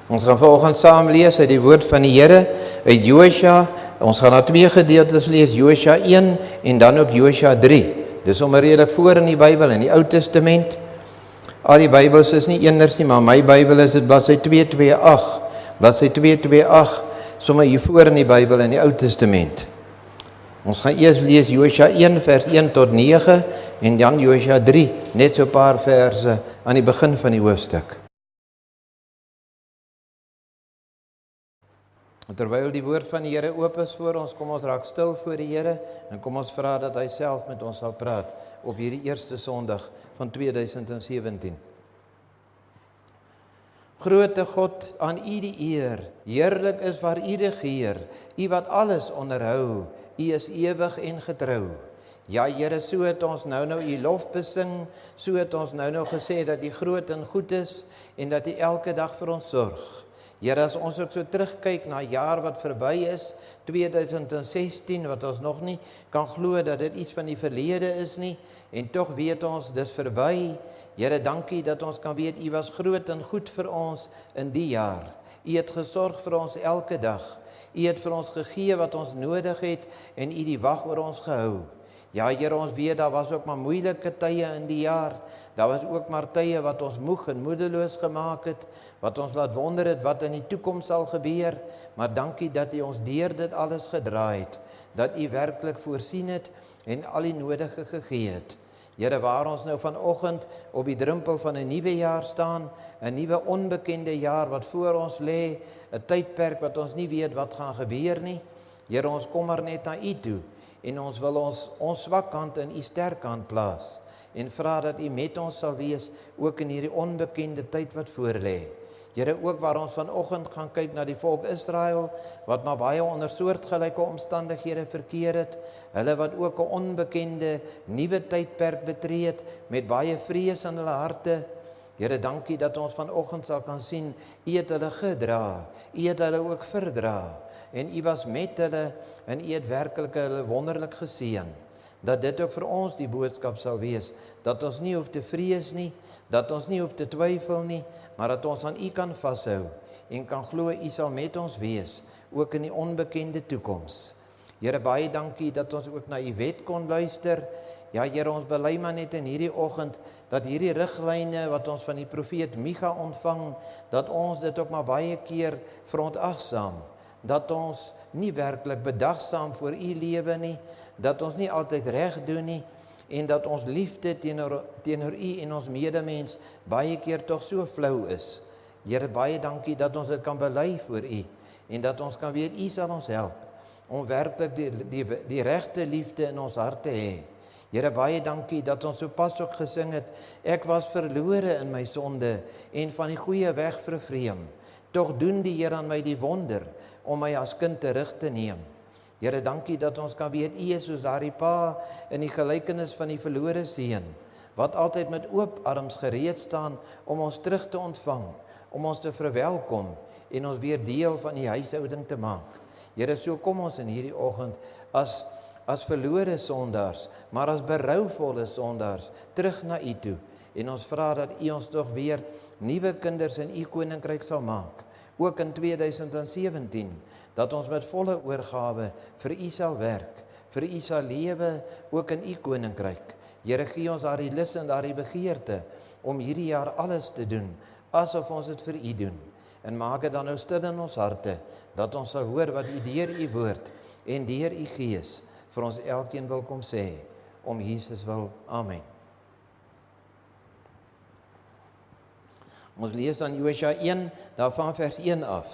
Ons gaan vanoggend saam lees uit die woord van die Here, uit Josua. Ons gaan na 2 gedeeltes lees, Josua 1 en dan ook Josua 3. Dis sommer redelik voor in die Bybel, in die Ou Testament. Al die Bybels is nie eenders nie, maar my Bybel is dit bladsy 228. Bladsy 228, sommer hier voor in die Bybel, in die Ou Testament. Ons gaan eers lees Josua 1 vers 1 tot 9 en dan Josua 3, net so 'n paar verse aan die begin van die hoofstuk. Terwyl die woord van die Here oop is voor ons, kom ons raak stil voor die Here en kom ons vra dat hy self met ons sal praat op hierdie eerste Sondag van 2017. Grote God, aan U die eer, heerlik is waar U regeer, U wat alles onderhou, U is ewig en getrou. Ja Here, so het ons nou U lof besing, so het ons nou gesê dat U groot en goed is en dat U elke dag vir ons sorg. Here, as ons ook so terugkyk na 'n jaar wat verby is, 2016, wat ons nog nie kan glo dat dit iets van die verlede is nie, en tog weet ons, dis verby. Here, dankie dat ons kan weet, U was groot en goed vir ons in die jaar. U het gesorg vir ons elke dag. U het vir ons gegee wat ons nodig het, en U die wag oor ons gehou. Ja, Here, ons weet, daar was ook maar moeilike tye in die jaar. Daar was ook maar tye wat ons moeg en moedeloos gemaak het, wat ons laat wonder het wat in die toekoms sal gebeur, maar dankie dat U ons deur dit alles gedraai het, dat U werklik voorsien het en al die nodige gegee het. Here, waar ons nou vanoggend op die drempel van 'n nuwe jaar staan, 'n nuwe onbekende jaar wat voor ons lê, 'n tydperk wat ons nie weet wat gaan gebeur nie. Here, ons kom maar net na U toe en ons wil ons swak kant in U sterk hand plaas en vra dat U met ons sal wees, ook in hierdie onbekende tyd wat voor lê. Here, ook waar ons vanoggend gaan kyk na die volk Israel, wat maar baie onder soortgelyke omstandighede verkeer het, hulle wat ook 'n onbekende nuwe tydperk betree het, met baie vrees in hulle harte. Here, dankie dat ons vanoggend sal kan sien, U het hulle gedra, U het hulle ook verdra, en U was met hulle, en U het werklik hulle wonderlik geseën. Dat dit ook vir ons die boodskap sal wees, dat ons nie hoef te vrees nie, dat ons nie hoef te twyfel nie, maar dat ons aan U kan vashou, en kan glo U sal met ons wees, ook in die onbekende toekoms. Here, baie dankie dat ons ook na U wet kon luister. Ja, Here, ons bely maar net in hierdie oggend, dat hierdie riglyne wat ons van die profeet Micha ontvang, dat ons dit ook maar baie keer verontagsaam, dat ons nie werklik bedagsaam voor U lewe nie, dat ons nie altyd reg doen nie, en dat ons liefde teenoor U en ons medemens baie keer tog so flou is. Here, baie dankie dat ons dit kan bely voor U, en dat ons kan weet, U sal ons help, om werklik die regte liefde in ons harte hê. Here, baie dankie dat ons sopas ook gesing het, ek was verlore in my sonde, en van die goeie weg vervreem. Tog doen die Here aan my die wonder, om my as kind terug te neem. Here, dankie dat ons kan weet, U is soos daardie pa in die gelykenis van die verlore seun, wat altyd met oop arms gereed staan om ons terug te ontvang, om ons te verwelkom en ons weer deel van die huishouding te maak. Here, so kom ons in hierdie oggend as verlore sondaars, maar as berouvolle sondaars terug na U toe, en ons vra dat U ons tog weer nuwe kinders in U koninkryk sal maak, ook in 2017, dat ons met volle oorgawe vir U sal werk, vir U sal lewe, ook in U koninkryk. Here, gee ons daardie lus en daardie begeerte, om hierdie jaar alles te doen, asof ons dit vir U doen, en maak dit dan nou stil in ons harte, dat ons sal hoor wat U deur U woord, en deur U Gees, vir ons elkeen wil kom sê, om Jesus wil. Amen. Ons lees dan Josua 1, daarvan vers 1 af.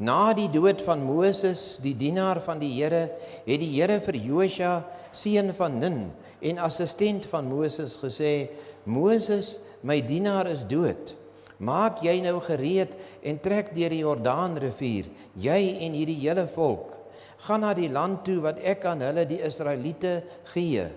Na die dood van Moses, die dienaar van die Here, het die Here vir Josua, seun van Nun, en assistent van Moses gesê, Moses, my dienaar is dood. Maak jy nou gereed en trek deur die Jordaanrivier, jy en hierdie hele volk. Gaan na die land toe wat ek aan hulle, die Israeliete, gee.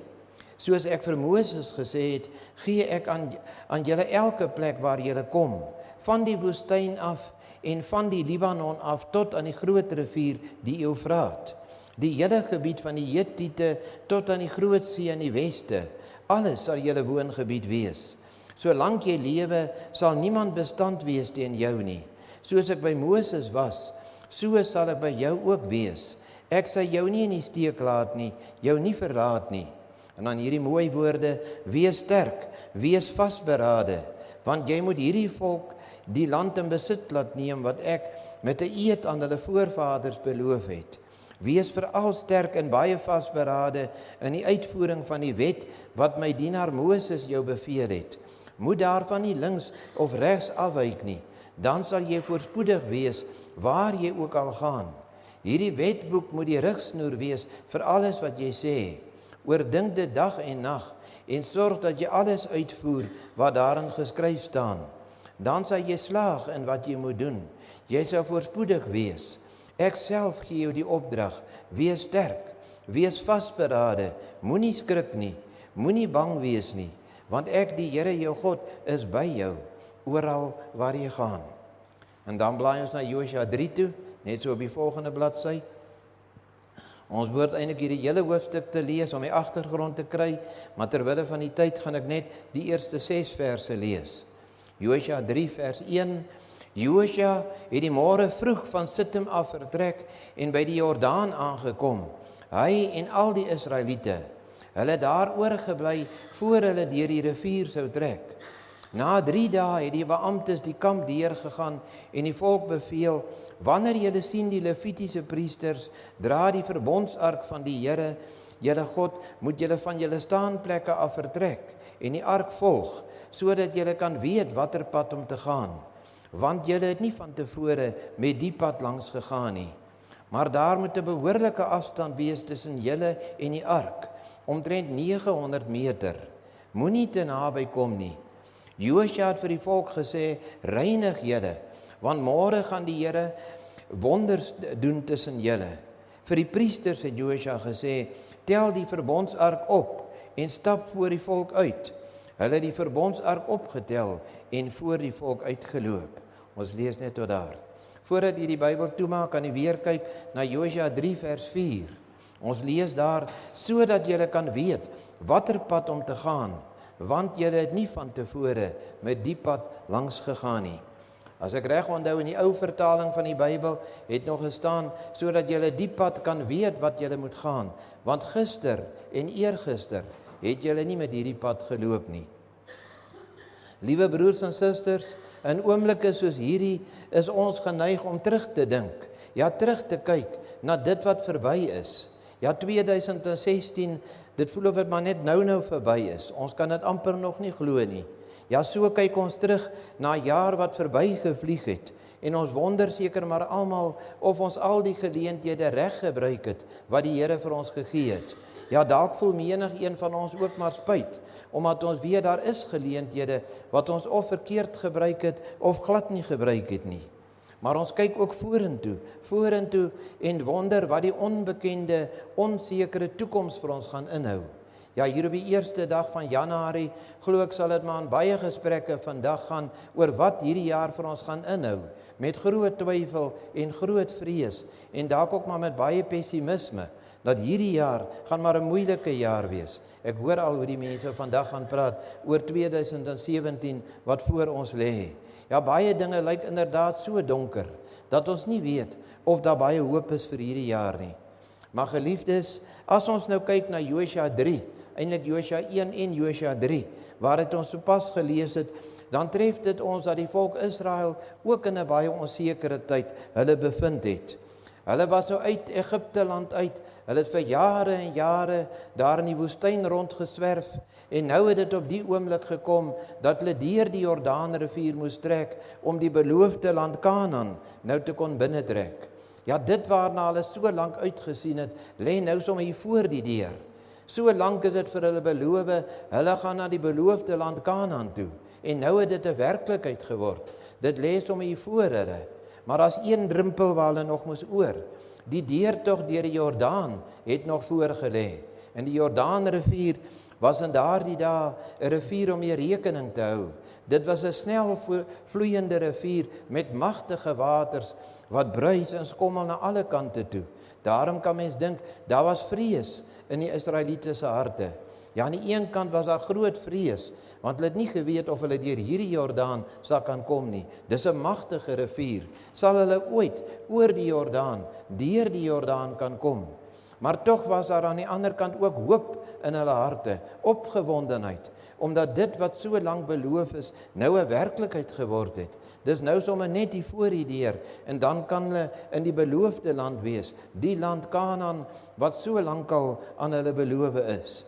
Soos ek vir Moses gesê het, gee ek aan julle elke plek waar julle kom, van die woestyn af en van die Libanon af tot aan die groot rivier, die Eufraat, die hele gebied van die Hittiete tot aan die groot see in die weste, alles sal julle woongebied wees. Solank jy lewe, sal niemand bestand wees teen jou nie. Soos ek by Moses was, so sal ek by jou ook wees. Ek sal jou nie in die steek laat nie, jou nie verlaat nie. En dan hierdie mooi woorde, wees sterk, wees vasberade, want jy moet hierdie volk die land in besit laat neem wat ek met 'n eed aan hulle voorvaders beloof het. Wees veral sterk en baie vasberade in die uitvoering van die wet wat my dienaar Moses jou beveel het. Moet daarvan nie links of regs afwyk nie, dan sal jy voorspoedig wees waar jy ook al gaan. Hierdie wetboek moet die rigsnoer wees vir alles wat jy sê. Oordink dit dag en nag en sorg dat jy alles uitvoer wat daarin geskryf staan. Dan sal jy slaag in wat jy moet doen. Jy sal voorspoedig wees. Ek self gee jou die opdrag. Wees sterk, wees vasberade, moenie skrik nie, moenie bang wees nie, want ek die Here jou God is by jou, oral waar jy gaan. En dan blaai ons na Josua 3 toe, net so op die volgende bladsy. Ons behoort eintlik hierdie hele hoofstuk te lees om die agtergrond te kry, maar terwille van die tyd gaan ek net die eerste 6 verse lees. Josua 3 vers 1. Josua het die môre vroeg van Sittim af vertrek en by die Jordaan aangekom. Hy en al die Israeliete. Hulle daar oorgebly voor hulle deur die rivier sou trek. Na 3 dae het die beamptes die kamp deurgegaan en die volk beveel: wanneer julle sien die Levitiese priesters dra die verbondsark van die Here, julle God, moet julle van julle staanplekke af vertrek en die ark volg, sodat julle kan weet watter pad om te gaan. Want julle het nie van tevore met die pad langs gegaan nie. Maar daar moet 'n behoorlike afstand wees tussen julle en die ark, omtrent 900 meter. Moenie te naby kom nie. Josua het vir die volk gesê: reinig julle, want môre gaan die Here wonders doen tussen julle. Vir die priesters het Josua gesê: tel die verbondsark op en stap voor die volk uit. Hulle het die verbondsark opgetel en voor die volk uitgeloop. Ons lees net tot daar. Voordat jy die Bybel toemaak, kan jy weer kyk na Josua 3 vers 4. Ons lees daar: sodat julle kan weet watter pad om te gaan, want julle het nie van tevore met die pad langs gegaan nie. As ek reg onthou, in die ou vertaling van die Bybel het nog gestaan, sodat julle die pad kan weet wat julle moet gaan, want gister en eergister het julle nie met hierdie pad geloop nie. Liewe broers en susters, in oomblikke soos hierdie is ons geneig om terug te dink, ja terug te kyk na dit wat verby is. Ja 2016, dit voel of dit maar net nou verby is. Ons kan dit amper nog nie glo nie. Ja, so kyk ons terug na 'n jaar wat verby gevlieg het en ons wonder seker maar almal of ons al die geleenthede reg gebruik het wat die Here vir ons gegee het. Ja, dalk voel menig een van ons ook maar spyt, omdat ons weet daar is geleenthede wat ons of verkeerd gebruik het of glad nie gebruik het nie. Maar ons kyk ook vorentoe en wonder wat die onbekende, onsekere toekoms vir ons gaan inhou. Ja, hier op die eerste dag van Januarie, glo ek sal dit maar aan baie gesprekke vandag gaan oor wat hierdie jaar vir ons gaan inhou, met groot twyfel en groot vrees, en dalk ook maar met baie pessimisme, dat hierdie jaar gaan maar 'n moeilike jaar wees. Ek hoor al hoe die mense vandag gaan praat oor 2017 wat voor ons lê. Ja, baie dinge lyk inderdaad so donker, dat ons nie weet of daar baie hoop is vir hierdie jaar nie. Maar geliefdes, as ons nou kyk na Josua 3, eintlik Josua 1 en Josua 3, waar het ons sopas gelees het, dan tref dit ons dat die volk Israel ook in 'n baie onsekere tyd hulle bevind het. Hulle was nou uit Egipte land uit, hulle het vir jare en jare daar in die woestyn rondgeswerf, en nou het dit op die oomblik gekom, dat hulle deur die Jordaanrivier moes trek, om die beloofde land Kanaan nou te kon binnentrek. Ja, dit waarna hulle so lank uitgesien het, lê nou sommer hier voor die deur. So lank is dit vir hulle beloof, hulle gaan na die beloofde land Kanaan toe, en nou het dit 'n werklikheid geword. Dit lê sommer hier voor hulle. Maar as een drempel waar hulle nog moes oor. Die deurtog deur die Jordaan het nog voorgelê. En die Jordaanrivier was in daardie dae 'n rivier om mee rekening te hou. Dit was 'n snel vloeiende rivier met magtige waters wat bruis en skommel na alle kante toe. Daarom kan mens dink, daar was vrees in die Israeliete se harte. Ja, aan die een kant was daar groot vrees, want hulle het nie geweet of hulle deur hierdie Jordaan sal kan kom nie. Dis 'n magtige rivier. Sal hulle ooit oor die Jordaan, deur die Jordaan kan kom? Maar tog was daar aan die ander kant ook hoop in hulle harte, opgewondenheid, omdat dit wat so lank beloof is, nou 'n werklikheid geword het. Dis nou sommer net hier voor die deur, en dan kan hulle in die beloofde land wees, die land Kanaan, wat so lank al aan hulle beloof is.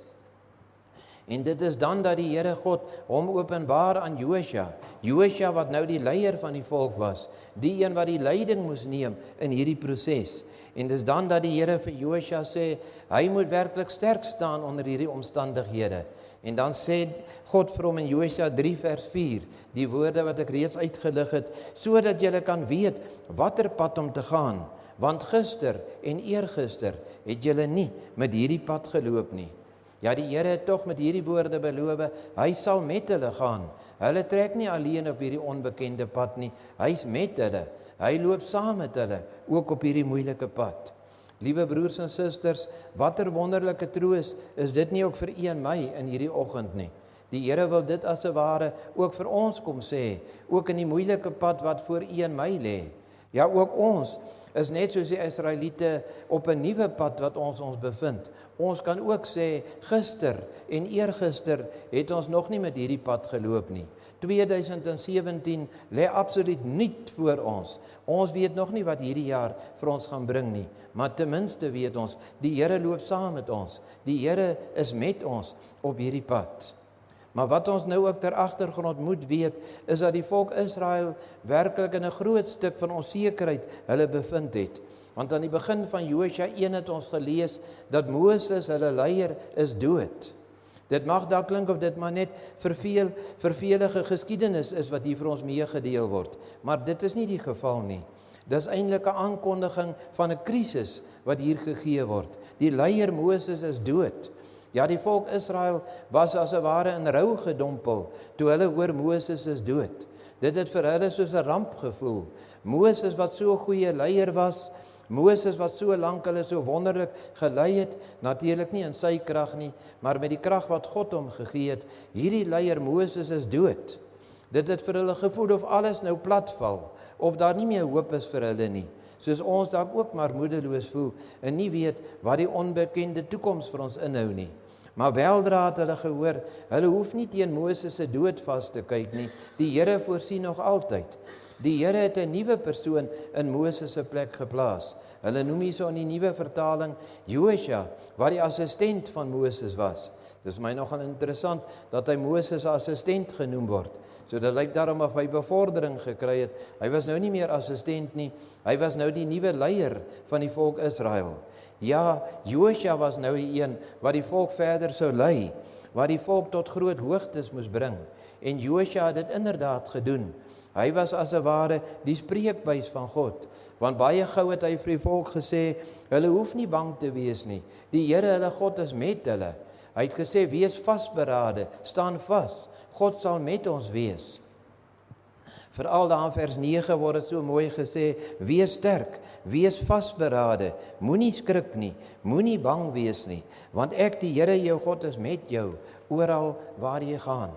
En dit is dan dat die Here God hom openbaar aan Josua. Josua wat nou die leier van die volk was, die een wat die leiding moes neem in hierdie proses. En dis dan dat die Here vir Josua sê, hy moet werklik sterk staan onder hierdie omstandighede. En dan sê God vir hom in Josua 3 vers 4, die woorde wat ek reeds uitgelig het, sodat julle kan weet watter pad om te gaan, want gister en eergister het julle nie met hierdie pad geloop nie. Ja, die Here het tog met hierdie woorde beloof, hy sal met hulle gaan. Hulle trek nie alleen op hierdie onbekende pad nie, hy's met hulle. Hy loop saam met hulle, ook op hierdie moeilike pad. Liewe broers en susters, watter wonderlike troos is dit nie ook vir u en my in hierdie oggend nie. Die Here wil dit as 'n ware ook vir ons kom sê, ook in die moeilike pad wat voor u en my lê. Ja, ook ons is net soos die Israeliete op 'n nuwe pad wat ons bevind. Ons kan ook sê, gister en eergister het ons nog nie met hierdie pad geloop nie. 2017 lê absoluut nuut voor ons. Ons weet nog nie wat hierdie jaar vir ons gaan bring nie, maar ten minste weet ons, die Here loop saam met ons. Die Here is met ons op hierdie pad. Maar wat ons nou ook ter agtergrond moet weet, is dat die volk Israel werklik in 'n groot stuk van onsekerheid hulle bevind het. Want aan die begin van Josua 1 het ons gelees dat Moses, hulle leier, is dood. Dit mag dalk klink of dit maar net vervelige geskiedenis is wat hier vir ons meegedeel word, maar dit is nie die geval nie. Dis eintlik 'n aankondiging van 'n krisis wat hier gegee word. Die leier Moses is dood. Ja, die volk Israel was as 'n ware in rou gedompel toe hulle hoor Moses is dood. Dit het vir hulle soos 'n ramp gevoel. Moses wat so 'n goeie leier was, Moses wat so lank hulle so wonderlik gelei het, natuurlik nie in sy krag nie, maar met die krag wat God hom gegee het. Hierdie leier Moses is dood. Dit het vir hulle gevoel of alles nou platval, of daar nie meer hoop is vir hulle nie. Soos ons dalk ook maar moedeloos voel en nie weet wat die onbekende toekoms vir ons inhou nie. Maar weldra het hulle gehoor, hulle hoef nie teen Moses se dood vas te kyk nie. Die Here voorsien nog altyd. Die Here het 'n nuwe persoon in Moses se plek geplaas. Hulle noem hierso in die nuwe vertaling Josua, wat die assistent van Moses was. Dis my nogal interessant dat hy Moses se assistent genoem word. So dit lyk daarom of hy bevordering gekry het. Hy was nou nie meer assistent nie, hy was nou die nuwe leier van die volk Israel. Ja, Josua was nou die een wat die volk verder sou lei, wat die volk tot groot hoogtes moes bring. En Josua het dit inderdaad gedoen. Hy was as 'n ware die spreekbuis van God, want baie gou het hy vir die volk gesê, hulle hoef nie bang te wees nie. Die Here, hulle God, is met hulle. Hy het gesê, wees vasberade, staan vas. God sal met ons wees. Veral daar in vers 9 word dit so mooi gesê, wees sterk, wees vasberade, moenie skrik nie, moenie bang wees nie, want ek, die Here jou God, is met jou, oral waar jy gaan.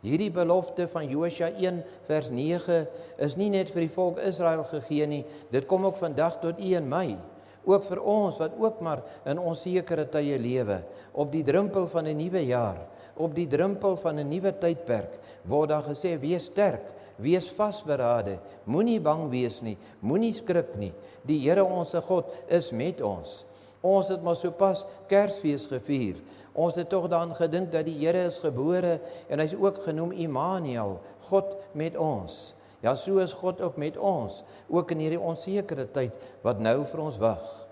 Hierdie belofte van Josua 1 vers 9 is nie net vir die volk Israel gegee nie, dit kom ook vandag tot u en my. Ook vir ons wat ook maar in onsekere tye lewe, op die drempel van 'n nuwe jaar, op die drempel van 'n nuwe tydperk, word daar gesê, wees sterk, wees vasberade, moenie bang wees nie, moenie skrik nie. Die Here onse God is met ons. Ons het maar sopas Kersfees gevier. Ons het tog daaraan gedink dat die Here is gebore en hy is ook genoem Immanuel, God met ons. Ja, so is God ook met ons, ook in hierdie onsekere tyd wat nou vir ons wag.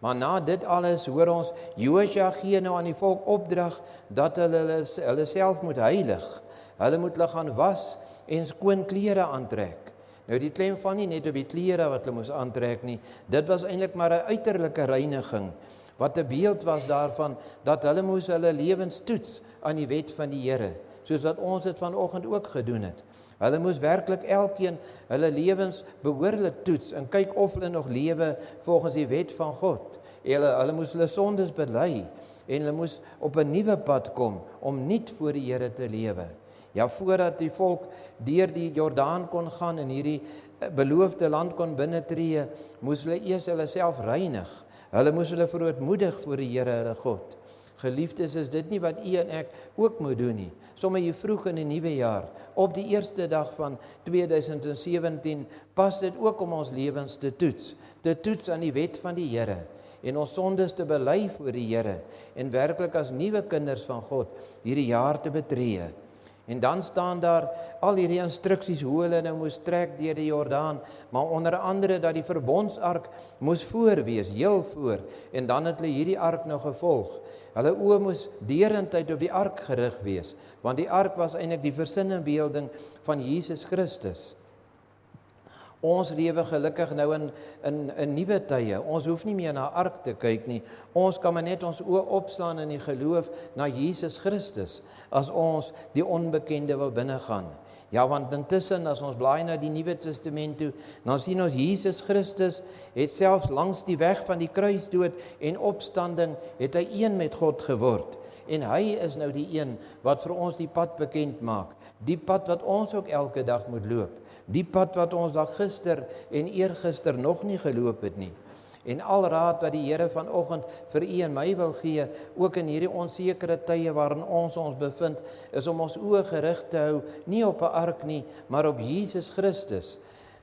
Maar na dit alles hoor ons, Josua gee nou aan die volk opdrag dat hulle self moet heilig. Hulle moet hulle gaan was en skoon klere aantrek. Nou die klem van nie net op die klere wat hulle moes aantrek nie, dit was eintlik maar 'n uiterlike reiniging, wat 'n beeld was daarvan, dat hulle moes hulle lewens toets aan die wet van die Here, soos wat ons dit vanoggend ook gedoen het. Hulle moes werklik elkeen hulle lewens behoorlik toets, en kyk of hulle nog lewe volgens die wet van God. Hulle moes hulle sondes bely en hulle moes op 'n nuwe pad kom om nuut voor die Here te lewe. Ja, voordat die volk deur die Jordaan kon gaan en hierdie beloofde land kon binnetree, moes hulle eers hulle self reinig. Hulle moes hulle verootmoedig voor die Here hulle God. Geliefdes, is dit nie wat u en ek ook moet doen nie? Sommige hier vroeg in die nuwe jaar, op die eerste dag van 2017, pas dit ook om ons lewens te toets aan die wet van die Here en ons sondes te bely voor die Here en werklik as nuwe kinders van God hierdie jaar te betree. En dan staan daar al hierdie instruksies hoe hulle nou moes trek deur die Jordaan, maar onder andere dat die verbondsark moes voor wees, heel voor, en dan het hulle hierdie ark nou gevolg. Hulle oë moes deurentyd op die ark gerig wees, want die ark was eintlik die versinnebeelding van Jesus Christus. Ons lewe gelukkig nou in nuwe tye. Ons hoef nie meer na ark te kyk nie. Ons kan maar net ons oë opslaan in die geloof na Jesus Christus as ons die onbekende wil binnegaan. Ja, want intussen as ons blaai na die Nuwe Testament toe, dan sien ons Jesus Christus het selfs langs die weg van die kruisdood en opstanding het hy een met God geword. En hy is nou die een wat vir ons die pad bekend maak. Die pad wat ons ook elke dag moet loop. Die pad wat ons al gister en eergister nog nie geloop het nie. En al raad wat die Here vanoggend vir u en my wil gee, ook in hierdie onsekere tye waarin ons bevind, is om ons oë gerig te hou, nie op 'n ark nie, maar op Jesus Christus.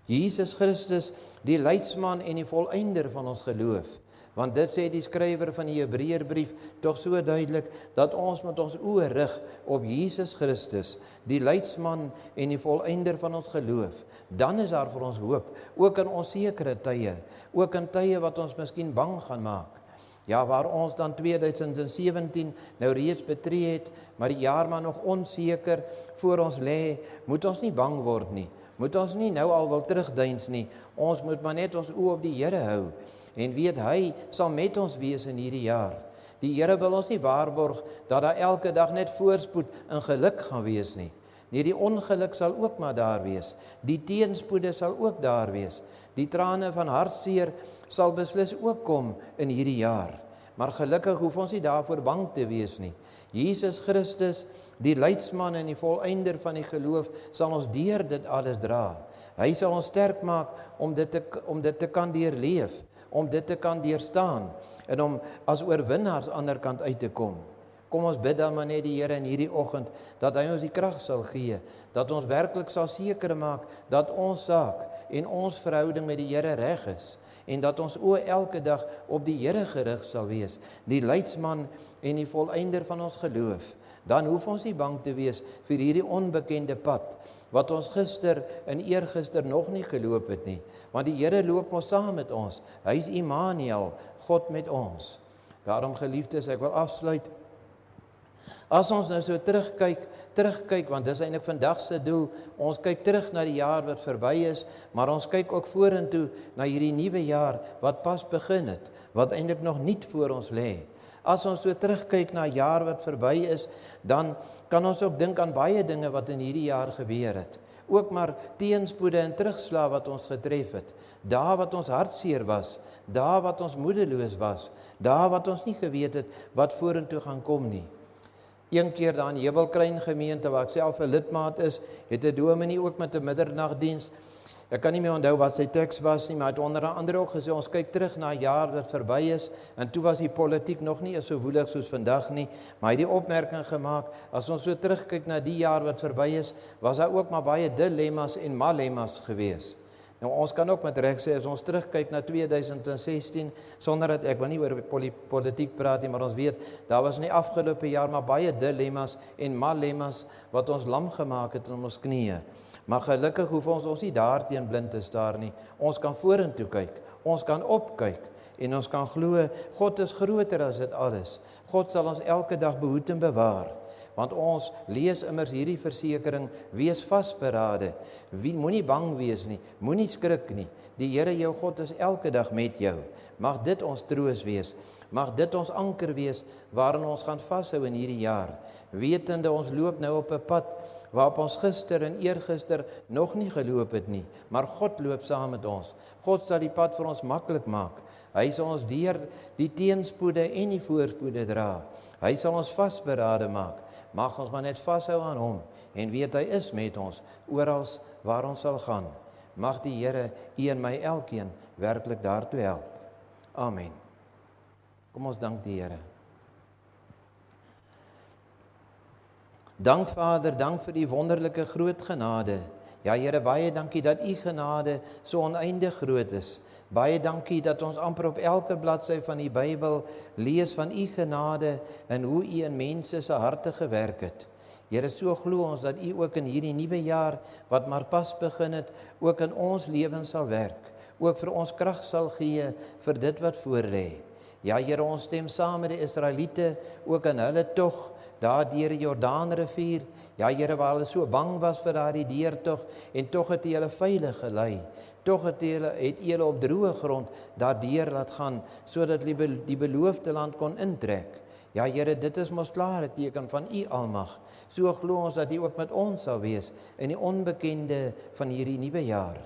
Jesus Christus, die leidsman en die volëinder van ons geloof. Want dit sê die skrywer van die Hebreërbrief tog so duidelik, dat ons met ons oë rig op Jesus Christus, die leidsman en die volëinder van ons geloof. Dan is daar vir ons hoop, ook in onsekere tye, ook in tye wat ons miskien bang gaan maak. Ja, waar ons dan 2017 nou reeds betree het, maar die jaar maar nog onseker voor ons lê, moet ons nie bang word nie. Moet ons nie nou al wil terugdeins nie. Ons moet maar net ons oë op die Here hou en weet hy sal met ons wees in hierdie jaar. Die Here wil ons nie waarborg dat daar elke dag net voorspoed en geluk gaan wees nie. Nee, die ongeluk sal ook maar daar wees. Die teenspoede sal ook daar wees. Die trane van hartseer sal beslis ook kom in hierdie jaar. Maar gelukkig hoef ons nie daarvoor bang te wees nie. Jesus Christus, die leidsman en die volëinder van die geloof, sal ons deur dit alles dra. Hy sal ons sterk maak om dit te kan deurleef, om dit te kan deurstaan en om as oorwinnaars aan die ander kant uit te kom. Kom ons bid dan maar net die Here in hierdie oggend, dat hy ons die krag sal gee, dat ons werklik sal seker maak, dat ons saak en ons verhouding met die Here reg is, en dat ons oë elke dag op die Here gerig sal wees, die leidsman en die volëinder van ons geloof. Dan hoef ons nie bang te wees vir hierdie onbekende pad, wat ons gister en eergister nog nie geloop het nie, want die Here loop ons saam met ons. Hy is Immanuel, God met ons. Daarom geliefdes, ek wil afsluit. As ons nou so terugkyk, want dis eintlik vandag se doel, ons kyk terug na die jaar wat verby is, maar ons kyk ook vorentoe na hierdie nuwe jaar wat pas begin het, wat eintlik nog nuut voor ons lê. As ons so terugkyk na 'n jaar wat verby is, dan kan ons ook dink aan baie dinge wat in hierdie jaar gebeur het. Ook maar teenspoede en terugslae wat ons getref het. Dae wat ons hartseer was, dae wat ons moedeloos was, dae wat ons nie geweet het wat vorentoe gaan kom nie. Een keer daar in Hebelkruin gemeente waar ek self 'n lidmaat is, het 'n dominee ook met 'n middernagdiens. Ek kan nie meer onthou wat sy teks was nie, maar het onder andere ook gesê, ons kyk terug na 'n jaar wat verby is, en toe was die politiek nog nie so woelig soos vandag nie, maar hy het die opmerking gemaak, as ons so terugkyk na die jaar wat verby is, was daar ook maar baie dilemmas en malemmas gewees. Nou ons kan ook met reg sê, as ons terugkyk na 2016, sonder dat ek wil nie oor politiek praat nie, maar ons weet, daar was in die afgelope jaar maar baie dilemmas en malemmas wat ons lam gemaak het in ons knieë. Maar gelukkig hoef ons nie daarteen blind te staar nie. Ons kan vorentoe kyk, ons kan opkyk en ons kan glo, God is groter as dit alles. God sal ons elke dag behoed en bewaar. Want ons lees immers hierdie versekering, wees vasberade. Moenie bang wees nie, moenie skrik nie. Die Here jou God is elke dag met jou. Mag dit ons troos wees, mag dit ons anker wees waarin ons gaan vashou in hierdie jaar. Wetende ons loop nou op 'n pad waarop ons gister en eergister nog nie geloop het nie, maar God loop saam met ons. God sal die pad vir ons maklik maak. Hy sal ons deur die teenspoede en die voorspoede dra. Hy sal ons vasberade maak. Mag ons maar net vashou aan hom en weet hy is met ons oral waar ons sal gaan. Mag die Here u en my elkeen werklik daartoe help. Amen. Kom ons dank die Here. Dank Vader, dank vir die wonderlike groot genade. Ja Here, baie dankie dat u genade so oneindig groot is. Baie dankie dat ons amper op elke bladsy van die Bybel lees van u genade en hoe u in mense se harte gewerk het. Here, so glo ons dat u ook in hierdie nuwe jaar wat maar pas begin het, ook in ons lewens sal werk. Ook vir ons krag sal gee vir dit wat voor lê. Ja Here, ons stem saam met die Israeliete ook in hulle tog daar deur die Jordaanrivier. Ja Here, waar hulle so bang was vir daardie deurtog en tog het u hulle veilig gelei. Tog het u hulle op droë grond daardeur laat gaan sodat hulle die beloofde land kon intrek. Ja Here, dit is mos klare teken van u almag. So glo ons dat u ook met ons sal wees in die onbekende van hierdie nuwe jaar.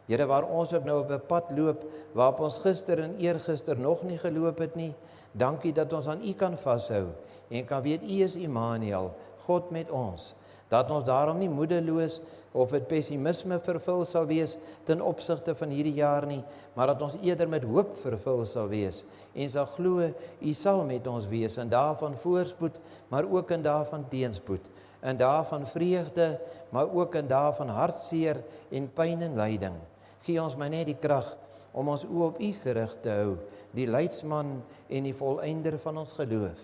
Here, waar ons ook nou op 'n pad loop waarop ons gister en eergister nog nie geloop het nie, dankie dat ons aan u kan vashou en kan weet u is Immanuel, God met ons. Dat ons daarom nie moedeloos of het pessimisme vervul sal wees ten opsigte van hierdie jaar nie, maar dat ons eerder met hoop vervul sal wees en sal glo u sal met ons wees in dae van voorspoed, maar ook in dae van teenspoed, in dae van vreugde, maar ook in dae van hartseer en pyn en lyding. Gee ons maar net die krag om ons oë op u gerig te hou, die leidsman en die volëinder van ons geloof.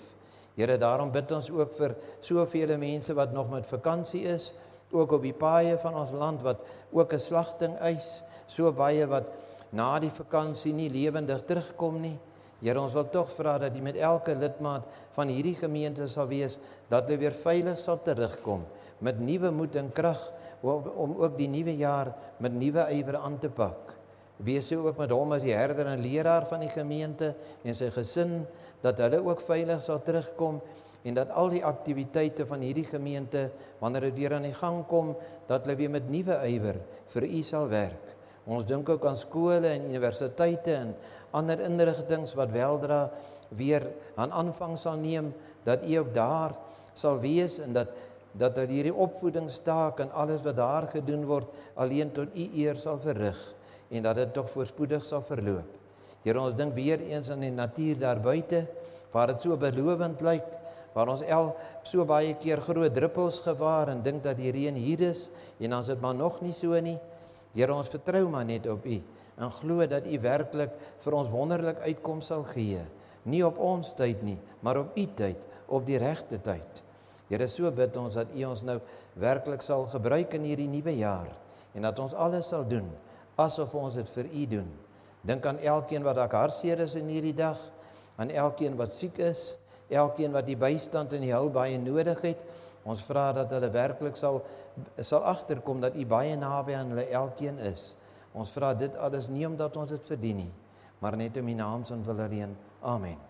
Here, daarom bid ons ook vir soveel mense wat nog met vakansie is, ook op die paaie van ons land wat ook 'n slagting eis, so baie wat na die vakansie nie lewendig terugkom nie. Here, ons wil tog vra dat u met elke lidmaat van hierdie gemeente sal wees, dat hulle weer veilig sal terugkom, met nuwe moed en krag, om ook die nuwe jaar met nuwe ywer aan te pak. Wees so ook met hom as die herder en leraar van die gemeente en sy gesin, dat hulle ook veilig sal terugkom en dat al die aktiwiteite van hierdie gemeente, wanneer dit weer aan die gang kom, dat hulle weer met nuwe ywer vir u sal werk. Ons dink ook aan skole en universiteite en ander inrigtings wat weldra weer aan aanvang sal neem, dat u ook daar sal wees en dat hierdie opvoedingstaak en alles wat daar gedoen word, alleen tot u eer sal verrig en dat dit tog voorspoedig sal verloop. Here, ons dink weer eens aan die natuur daar buite, waar dit so belovend lyk, waar ons so baie keer groot druppels gewaar en dink dat die reën hier is, en dan is dit maar nog nie so nie. Here, ons vertrou maar net op u, en glo dat u werklik vir ons wonderlik uitkoms sal gee. Nie op ons tyd nie, maar op u tyd, op die regte tyd. Here, so bid ons dat u ons nou werklik sal gebruik in hierdie nuwe jaar, en dat ons alles sal doen, asof ons dit vir u doen. Dink aan elkeen wat dalk hartseer is in hierdie dag, aan elkeen wat siek is, elkeen wat die bystand en die hulp baie nodig het. Ons vra dat hulle werklik sal agterkom dat u baie naby aan hulle elkeen is. Ons vra dit alles nie omdat ons dit verdien nie, maar net om u naam se wil alleen. Amen.